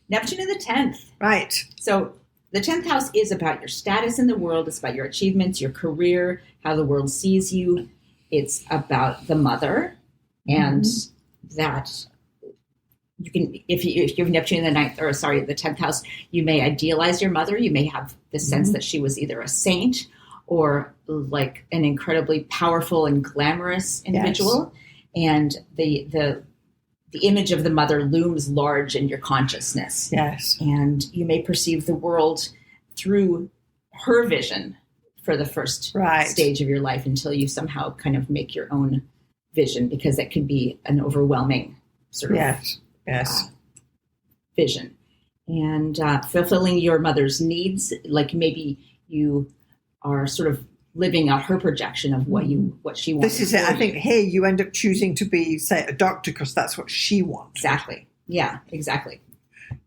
Neptune in the 10th. Right. So the 10th house is about your status in the world. It's about your achievements, your career, how the world sees you. It's about the mother, and that you can, if you have Neptune in the 10th house, you may idealize your mother. You may have the sense that she was either a saint or like an incredibly powerful and glamorous individual. Yes. And the image of the mother looms large in your consciousness. Yes. And you may perceive the world through her vision for the first stage of your life, until you somehow kind of make your own vision, because that can be an overwhelming sort of vision. And fulfilling your mother's needs, like maybe you are sort of living out her projection of what she wants. This is it. I think here you end up choosing to be, say, a doctor because that's what she wants. Exactly. Yeah, exactly.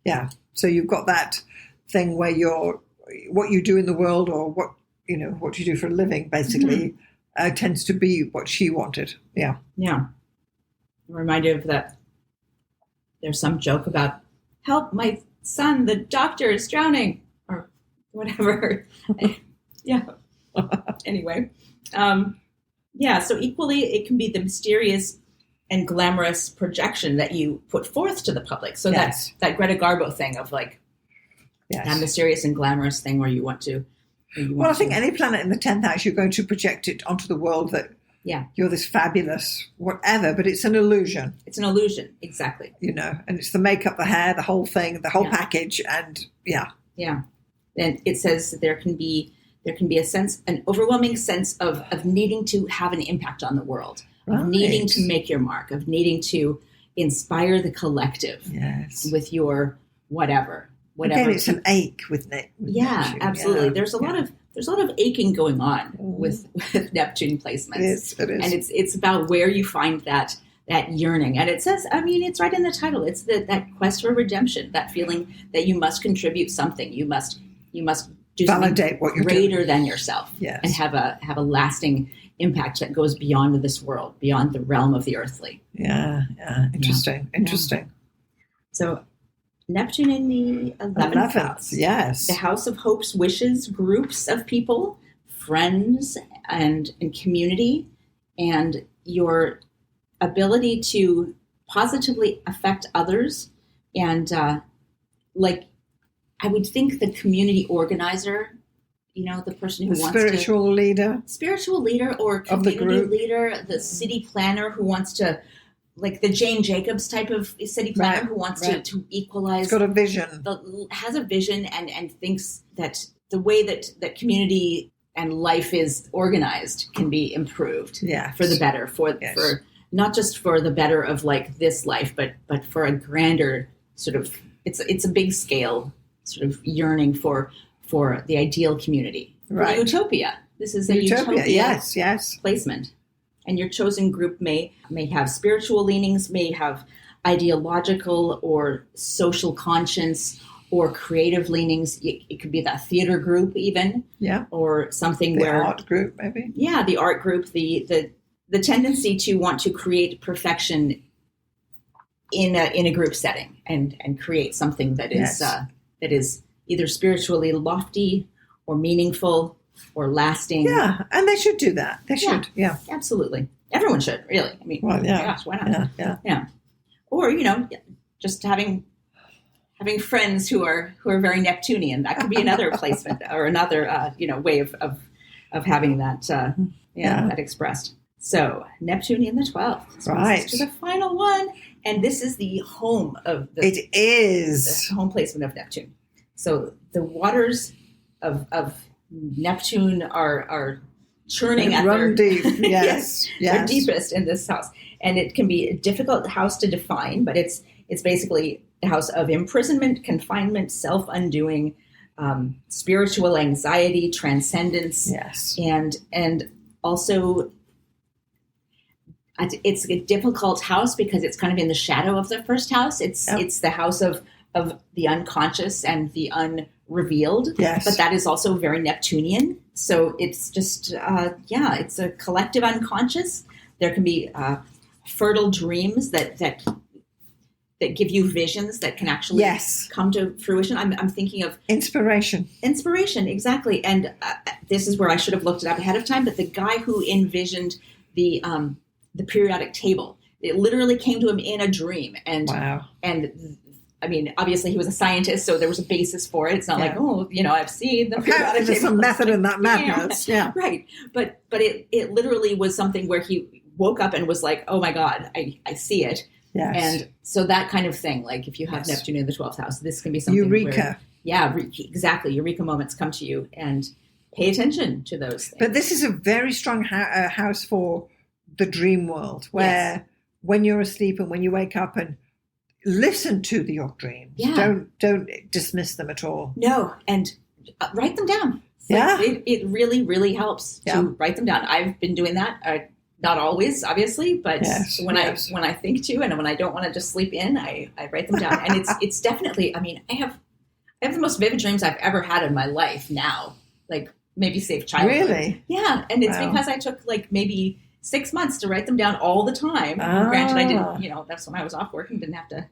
Yeah. So you've got that thing where what you do in the world, or what you do for a living, basically, tends to be what she wanted. Yeah. Yeah. I'm reminded of that. There's some joke about help, my son, the doctor is drowning, or whatever. Yeah. Anyway. So equally, it can be the mysterious and glamorous projection that you put forth to the public. So that's that Greta Garbo thing of like that mysterious and glamorous thing where you want to. I think any planet in the 10th house, you're going to project it onto the world that you're this fabulous whatever, but it's an illusion. It's an illusion, exactly. And it's the makeup, the hair, the whole thing, the whole package, and Yeah. And it says that there can be an overwhelming sense of needing to have an impact on the world, of needing to make your mark, of needing to inspire the collective with your whatever. Again, it's an ache with Neptune. Yeah, absolutely. Yeah. There's a lot of aching going on with Neptune placements. It is. And it's about where you find that yearning. And it says, it's right in the title. It's that quest for redemption, that feeling that you must contribute something. You must do validate what you're greater doing. Than yourself, and have a lasting impact that goes beyond this world, beyond the realm of the earthly. Yeah. Interesting. So Neptune in the 11th house. Yes. The house of hopes, wishes, groups of people, friends, and community, and your ability to positively affect others. And I would think the community organizer, the person who wants spiritual leader or community leader, the city planner who wants to, like the Jane Jacobs type of city planner who wants to equalize. It's got a vision. Has a vision and thinks that the way that community and life is organized can be improved for the better, for not just for the better of like this life, but for a grander sort of, it's a big scale sort of yearning for the ideal community. For utopia. This is a utopia yes. placement. And your chosen group may have spiritual leanings, may have ideological or social conscience or creative leanings. It could be that theater group even. Yeah. Or something the art group maybe. Yeah, the art group, the tendency to want to create perfection in a group setting and create something that is either spiritually lofty or meaningful or lasting. Yeah, and they should do that. They should. Yeah. Absolutely. Everyone should, really. I mean, gosh, why not? Yeah. Or, just having friends who are very Neptunian. That could be another placement or another way of having that that expressed. So Neptune in the 12th. Right. To the final one. And this is the home of it is the home placement of Neptune. So the waters of Neptune are churning at their deep. Yes. Their deepest in this house. And it can be a difficult house to define, but it's basically a house of imprisonment, confinement, self-undoing, spiritual anxiety, transcendence. Yes. And also it's a difficult house because it's kind of in the shadow of the first house. It's the house of the unconscious and the unrevealed. Yes. But that is also very Neptunian. So it's just, it's a collective unconscious. There can be fertile dreams that give you visions that can actually come to fruition. I'm thinking of inspiration, exactly. And this is where I should have looked it up ahead of time. But the guy who envisioned the periodic table, it literally came to him in a dream. And wow. And I mean, obviously he was a scientist, so there was a basis for it. It's not like, I've seen the periodic table. There's some method in that madness. Yeah. Right. But it literally was something where he woke up and was like, oh my God, I see it. Yes. And so that kind of thing, like if you have Neptune in the 12th house, this can be something Eureka. Exactly. Eureka moments come to you, and pay attention to those things. But this is a very strong house for the dream world, where when you're asleep and when you wake up, and listen to your dreams. Yeah. Don't dismiss them at all. No, and write them down. It really, really helps to write them down. I've been doing that. Not always, obviously, but when I think to, and when I don't want to just sleep in, I write them down. And it's definitely, I mean, I have the most vivid dreams I've ever had in my life now, like maybe save childhood. Really? Yeah. And it's because I took like maybe 6 months to write them down all the time. Granted, I didn't, that's when I was off work and didn't have to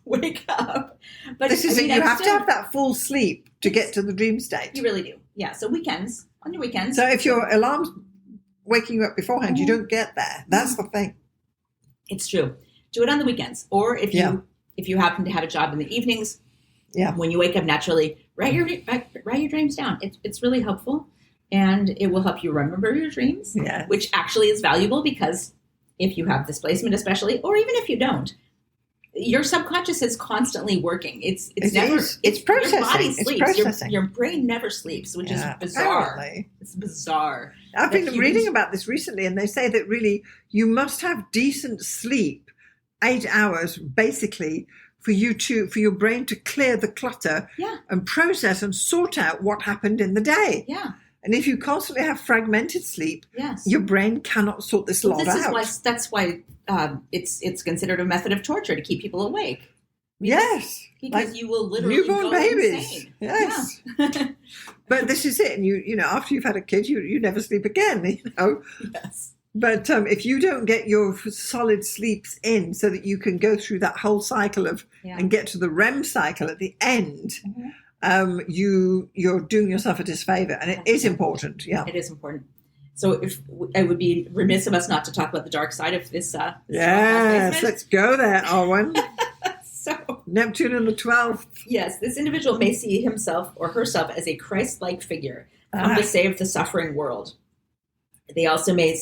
wake up. But this is it. You have to have that full sleep to get to the dream state. You really do. Yeah. So on your weekends. So if your alarm's waking you up beforehand, you don't get there. That's the thing. It's true. Do it on the weekends. Or if you happen to have a job in the evenings, when you wake up naturally, write your dreams down. It's really helpful. And it will help you remember your dreams, which actually is valuable because if you have displacement especially, or even if you don't, your subconscious is constantly working. It's processing. Your body sleeps. It's processing. Your brain never sleeps, which is bizarre. Apparently. It's bizarre. I've been reading about this recently, and they say that really you must have decent sleep, 8 hours basically, for your brain to clear the clutter and process and sort out what happened in the day. Yeah. And if you constantly have fragmented sleep, your brain cannot sort this lot out. That's why it's considered a method of torture to keep people awake. Because you will literally newborn go babies. Insane. Yes. Yeah. But this is it. And you know, after you've had a kid, you never sleep again, you know. Yes. But if you don't get your solid sleeps in so that you can go through that whole cycle of and get to the REM cycle at the end, you're doing yourself a disfavor, and it is important. Yeah, it is important. So if it would be remiss of us not to talk about the dark side of this. Yes, let's go there, Arwynne. So Neptune in the 12th. Yes, this individual may see himself or herself as a Christ-like figure come to save the suffering world. They also may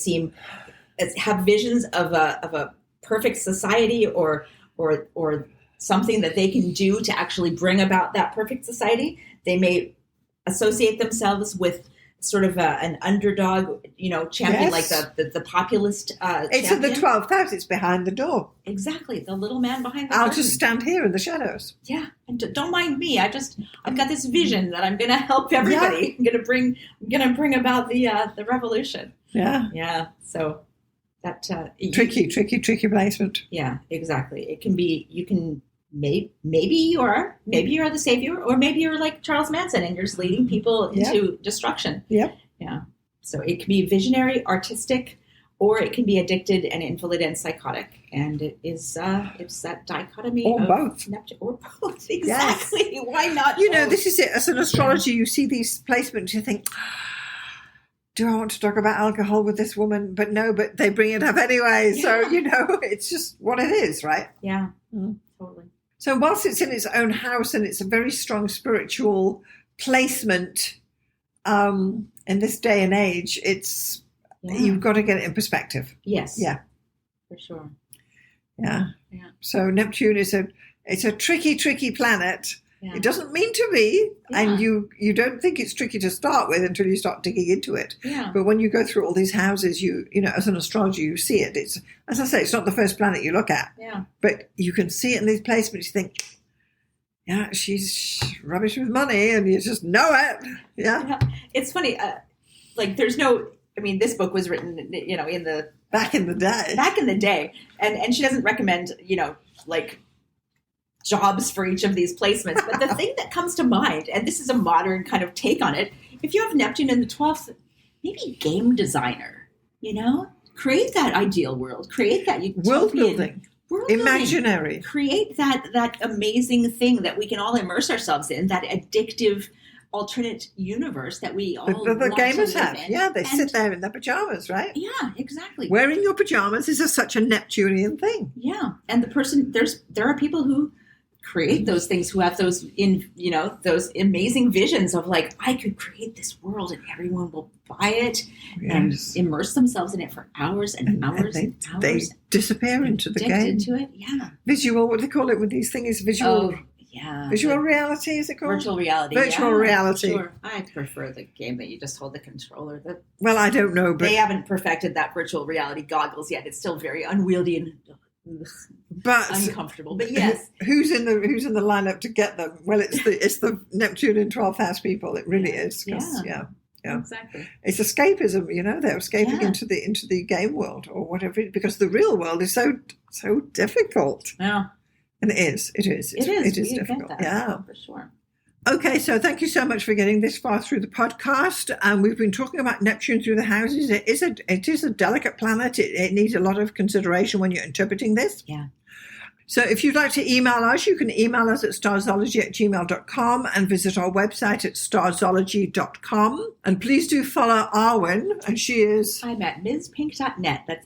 have visions of a perfect society or something that they can do to actually bring about that perfect society. They may associate themselves with sort of an underdog, champion, like the populist It's champion. in the 12th house. It's behind the door. Exactly. The little man behind the I'll curtain. just stand here in the shadows. Yeah. And don't mind me. I've got this vision that I'm going to help everybody. Yeah. I'm going to bring about the revolution. Yeah. Yeah. So that tricky placement. Yeah, exactly. It can be, maybe you are the savior, or maybe you're like Charles Manson and you're just leading people into destruction. Yep. Yeah. So it can be visionary, artistic, or it can be addicted and invalid and psychotic. And it's that dichotomy or of both. Neptune, or both. Exactly. Yes. Why not? This is it. As an astrologer, you see these placements, you think, do I want to talk about alcohol with this woman? But no, but they bring it up anyway. Yeah. So, it's just what it is, right? Yeah, totally. So whilst it's in its own house and it's a very strong spiritual placement in this day and age, you've got to get it in perspective. Yes. Yeah. For sure. Yeah. So Neptune is a tricky planet. Yeah. It doesn't mean to be, and you don't think it's tricky to start with until you start digging into it. Yeah. But when you go through all these houses, as an astrologer, you see it. It's, as I say, it's not the first planet you look at. Yeah. But you can see it in these placements. You think, she's rubbish with money, and you just know it. Yeah. It's funny. There's no. I mean, this book was written, in the back in the day, and she doesn't recommend, jobs for each of these placements. But the thing that comes to mind, and this is a modern kind of take on it, if you have Neptune in the 12th, maybe game designer, create that ideal world, create that world building, imaginary, create that amazing thing that we can all immerse ourselves in, that addictive alternate universe that we all the gamers have. Yeah, they sit there in their pajamas, right? Yeah, exactly. Wearing your pajamas is such a Neptunian thing. Yeah, and the person there are people who create those things, who have those those amazing visions of I could create this world and everyone will buy it and immerse themselves in it for hours and hours and hours. They disappear into the game. Into it, yeah. Visual, what do they call it with these things? Visual. Oh, yeah. Visual reality, is it called? Virtual reality. Virtual reality. Sure. I prefer the game that you just hold the controller. Well, I don't know, but they haven't perfected that virtual reality goggles yet. It's still very unwieldy and uncomfortable. But yes, who's in the lineup to get them? Well, it's the Neptune in 12th house people. It really is. Yeah. Exactly. It's escapism. They're escaping into the game world or whatever, because the real world is so difficult. Yeah. And it is. It is difficult. Yeah, for sure. Okay, so thank you so much for getting this far through the podcast. We've been talking about Neptune through the houses. It is a delicate planet. It needs a lot of consideration when you're interpreting this. Yeah. So if you'd like to email us, you can email us at starzology@gmail.com and visit our website at starzology.com. And please do follow Arwynne, and she is... I'm at mspink.net. That's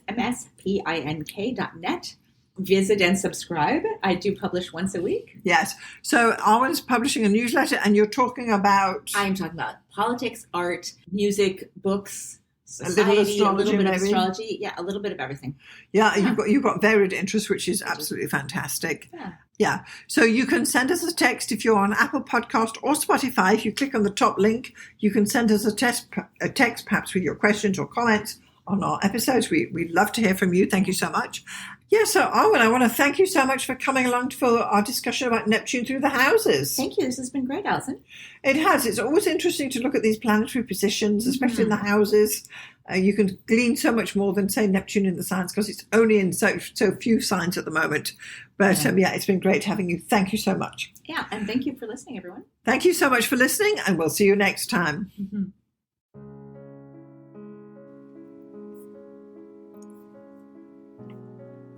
mspink.net. Visit and subscribe. I do publish once a week. Yes. So Arwynne's publishing a newsletter, and you're talking about... I'm talking about politics, art, music, books, society, a little bit of astrology. Yeah, a little bit of everything. Yeah, you've got varied interests, which is absolutely fantastic. Yeah. So you can send us a text if you're on Apple Podcast or Spotify. If you click on the top link, you can send us a text perhaps with your questions or comments on our episodes. We'd love to hear from you. Thank you so much. Yeah, so Arwynne, I want to thank you so much for coming along for our discussion about Neptune through the houses. Thank you. This has been great, Alison. It has. It's always interesting to look at these planetary positions, especially in the houses. You can glean so much more than, say, Neptune in the signs, because it's only in so few signs at the moment. But it's been great having you. Thank you so much. Yeah, and thank you for listening, everyone. Thank you so much for listening, and we'll see you next time. Mm-hmm.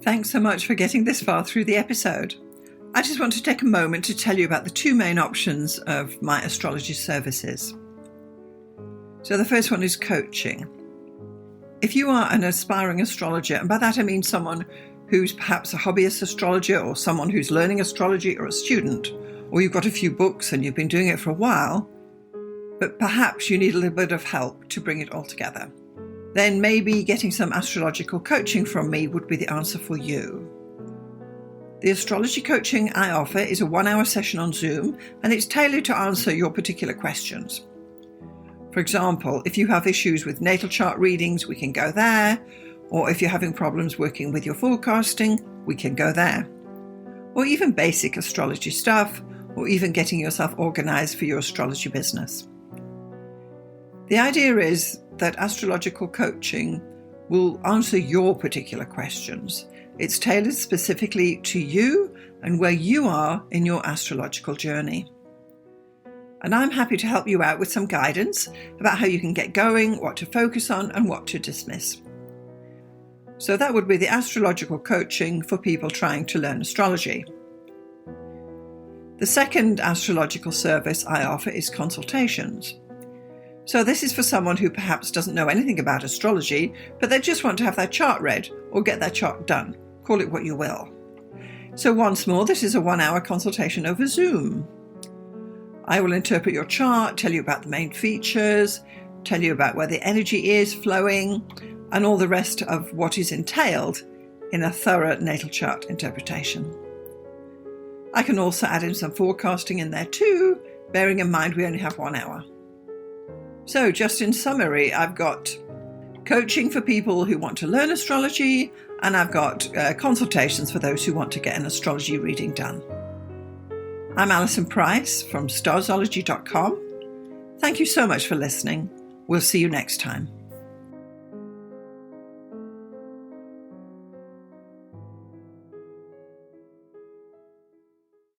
Thanks so much for getting this far through the episode. I just want to take a moment to tell you about the two main options of my astrology services. So the first one is coaching. If you are an aspiring astrologer, and by that I mean someone who's perhaps a hobbyist astrologer or someone who's learning astrology or a student, or you've got a few books and you've been doing it for a while, but perhaps you need a little bit of help to bring it all together, then maybe getting some astrological coaching from me would be the answer for you. The astrology coaching I offer is a 1-hour session on Zoom, and it's tailored to answer your particular questions. For example, if you have issues with natal chart readings, we can go there. Or if you're having problems working with your forecasting, we can go there. Or even basic astrology stuff, or even getting yourself organized for your astrology business. The idea is that astrological coaching will answer your particular questions. It's tailored specifically to you and where you are in your astrological journey. And I'm happy to help you out with some guidance about how you can get going, what to focus on, and what to dismiss. So that would be the astrological coaching for people trying to learn astrology. The second astrological service I offer is consultations. So this is for someone who perhaps doesn't know anything about astrology, but they just want to have their chart read or get their chart done. Call it what you will. So once more, this is a 1-hour consultation over Zoom. I will interpret your chart, tell you about the main features, tell you about where the energy is flowing, and all the rest of what is entailed in a thorough natal chart interpretation. I can also add in some forecasting in there too, bearing in mind we only have 1 hour. So just in summary, I've got coaching for people who want to learn astrology, and I've got consultations for those who want to get an astrology reading done. I'm Alison Price from Starzology.com. Thank you so much for listening. We'll see you next time.